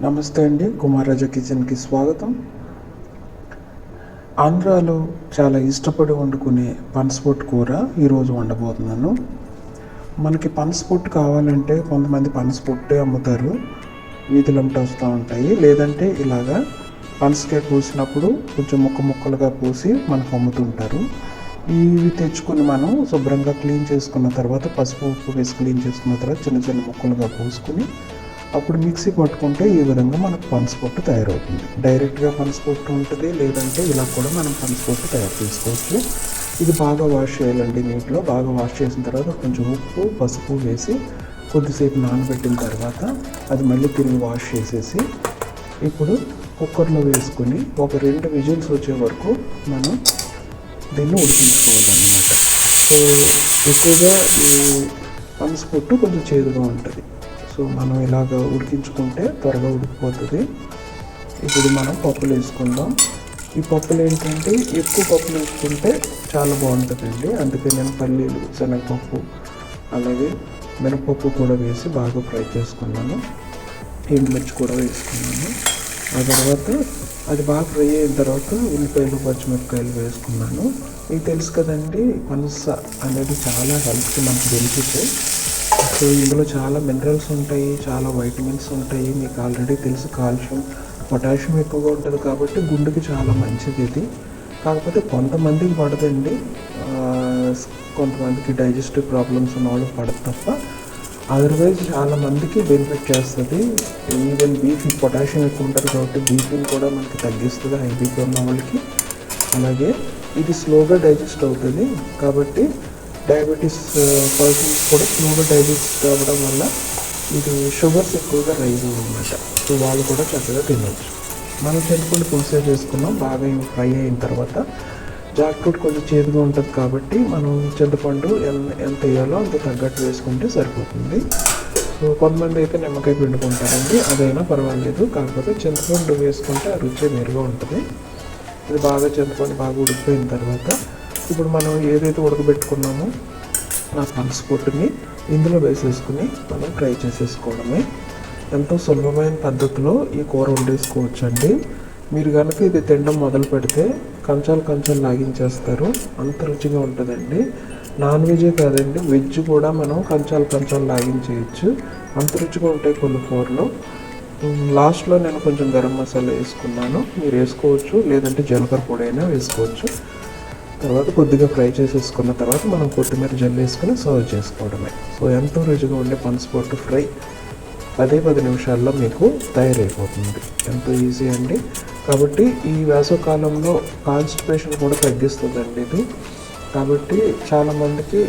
నమస్తే అండి, కుమారరాజా కిచెన్కి స్వాగతం. ఆంధ్రాలో చాలా ఇష్టపడి వండుకునే పనసపొట్టు కూర ఈరోజు వండబోతున్నాను. మనకి పనసపొట్టు కావాలంటే కొంతమంది పనసపొట్టే అమ్ముతారు, వీధులంట వస్తూ ఉంటాయి. లేదంటే ఇలాగా పనసకాయ కోసినప్పుడు కొంచెం ముక్కలుగా కోసి మనకు అమ్ముతుంటారు. ఇవి తెచ్చుకొని మనం శుభ్రంగా క్లీన్ చేసుకున్న తర్వాత పసుపు ఉప్పు వేసి క్లీన్ చేసుకున్న తర్వాత చిన్న చిన్న ముక్కలుగా కోసుకుని అప్పుడు మిక్సీ పట్టుకుంటే ఈ విధంగా మనకు పనసపొట్టు తయారవుతుంది. డైరెక్ట్గా పనసపొట్టు ఉంటుంది, లేదంటే ఇలా కూడా మనం పనసపొట్టు తయారు చేసుకోవచ్చు. ఇది బాగా వాష్ చేయాలండి. నీటిలో బాగా వాష్ చేసిన తర్వాత కొంచెం ఉప్పు పసుపు వేసి కొద్దిసేపు నానబెట్టిన తర్వాత అది మళ్ళీ తిరిగి వాష్ చేసేసి ఇప్పుడు కుక్కర్లో వేసుకొని ఒక 2 విజిల్స్ వచ్చే వరకు మనం దీన్ని ఉడికించుకోవాలన్నమాట. సో ఎక్కువగా ఈ పనసపొట్టు కొంచెం చేదుగా ఉంటుంది. సో మనం ఇలాగ ఉడికించుకుంటే త్వరగా ఉడికిపోతుంది. ఇప్పుడు మనం పప్పులు వేసుకుందాం. ఈ పప్పులు ఏంటంటే ఎక్కువ పప్పులు వేసుకుంటే చాలా బాగుంటుందండి. అందుకే నేను పల్లీలు, శనగపప్పు, అలాగే మినపప్పు కూడా వేసి బాగా ఫ్రై చేసుకున్నాను. ఎండుమిర్చి కూడా వేసుకున్నాను. ఆ తర్వాత అది బాగా ఫ్రై అయిన తర్వాత ఉల్లిపాయలు, పచ్చిమిరపకాయలు వేసుకున్నాను. మీకు తెలుసు కదండి, పనస అనేది చాలా హెల్త్కి మనకు బెనిఫిట్. సో ఇందులో చాలా మినరల్స్ ఉంటాయి, చాలా వైటమిన్స్ ఉంటాయి. మీకు ఆల్రెడీ తెలుసు, కాల్షియం, పొటాషియం ఎక్కువగా ఉంటుంది కాబట్టి గుండెకి చాలా మంచిది ఇది. కాకపోతే కొంతమందికి పడదండి, కొంతమందికి డైజెస్టివ్ ప్రాబ్లమ్స్ ఉన్న వాళ్ళు పడదు తప్ప అదర్వైజ్ చాలా మందికి బెనిఫిట్ చేస్తుంది. ఈవెన్ బీపీ, పొటాషియం ఎక్కువ ఉంటుంది కాబట్టి బీపీని కూడా మనకి తగ్గిస్తుంది హై బీపీ ఉన్న వాళ్ళకి. అలాగే ఇది స్లోగా డైజెస్ట్ అవుతుంది కాబట్టి డయాబెటీస్ పర్సన్స్ కూడా స్లోగా డైజెస్ట్ అవ్వడం వల్ల ఇది షుగర్స్ ఎక్కువగా రైజ్ అన్నమాట. సో వాళ్ళు కూడా చక్కగా తినవచ్చు. మనం చింతపండు పులుసే చేసుకున్నాం. బాగా ఫ్రై అయిన తర్వాత జాక్ ఫ్రూట్ కొంచెం చేదుగా ఉంటుంది కాబట్టి మనం చింతపండు ఎంత వేయాలో అంత తగ్గట్టు వేసుకుంటే సరిపోతుంది. సో కొంతమంది అయితే నిమ్మకాయ పిండుకుంటారండి, అదైనా పర్వాలేదు. కాకపోతే చింతపండు వేసుకుంటే ఆ రుచి వేరుగా ఉంటుంది. ఇది బాగా చింతపండు బాగా ఉడికిపోయిన తర్వాత ఇప్పుడు మనం ఏదైతే ఉడకబెట్టుకున్నామో ఆ పనసపొట్టుని ఇందులో వేసేసుకుని మనం ఫ్రై చేసేసుకోవడమే. ఎంతో సులభమైన పద్ధతిలో ఈ కూర వండేసుకోవచ్చు అండి. మీరు కనుక ఇది తినడం మొదలు పెడితే కంచాలు లాగించేస్తారు, అంత రుచిగా ఉంటుందండి. నాన్ వెజే కాదండి, వెజ్ కూడా మనం కంచాలు లాగించేయచ్చు, అంత రుచిగా ఉంటాయి కొన్ని కూరలు. లాస్ట్లో నేను కొంచెం గరం మసాలా వేసుకున్నాను, మీరు వేసుకోవచ్చు, లేదంటే జీలకర్ర పొడి అయినా వేసుకోవచ్చు. తర్వాత కొద్దిగా ఫ్రై చేసేసుకున్న తర్వాత మనం కొత్తిమీర జల్లు వేసుకుని సర్వ్ చేసుకోవడమే. సో ఎంతో రుచిగా ఉండే పనసపొట్టు ఫ్రై 10 నిమిషాల్లో మీకు తయారైపోతుంది. ఎంతో ఈజీ అండి. కాబట్టి ఈ వేసవకాలంలో కాన్స్టిపేషన్ కూడా తగ్గిస్తుందండి ఇది. కాబట్టి చాలామందికి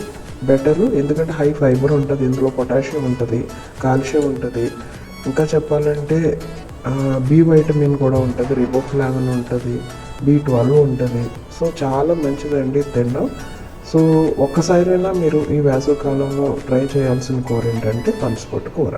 బెటరు, ఎందుకంటే హై ఫైబర్ ఉంటుంది, ఇందులో పొటాషియం ఉంటుంది, కాల్షియం ఉంటుంది. ఇంకా చెప్పాలంటే బి వైటమిన్ కూడా ఉంటుంది, రిబోఫ్లావిన్ ఉంటుంది, B12 ఉంటుంది. సో చాలా మంచిదండి తినడం. సో ఒక్కసారైనా మీరు ఈ వేసవికాలంలో ట్రై చేయాల్సిన కూర ఏంటంటే పనసపొట్టు కూర.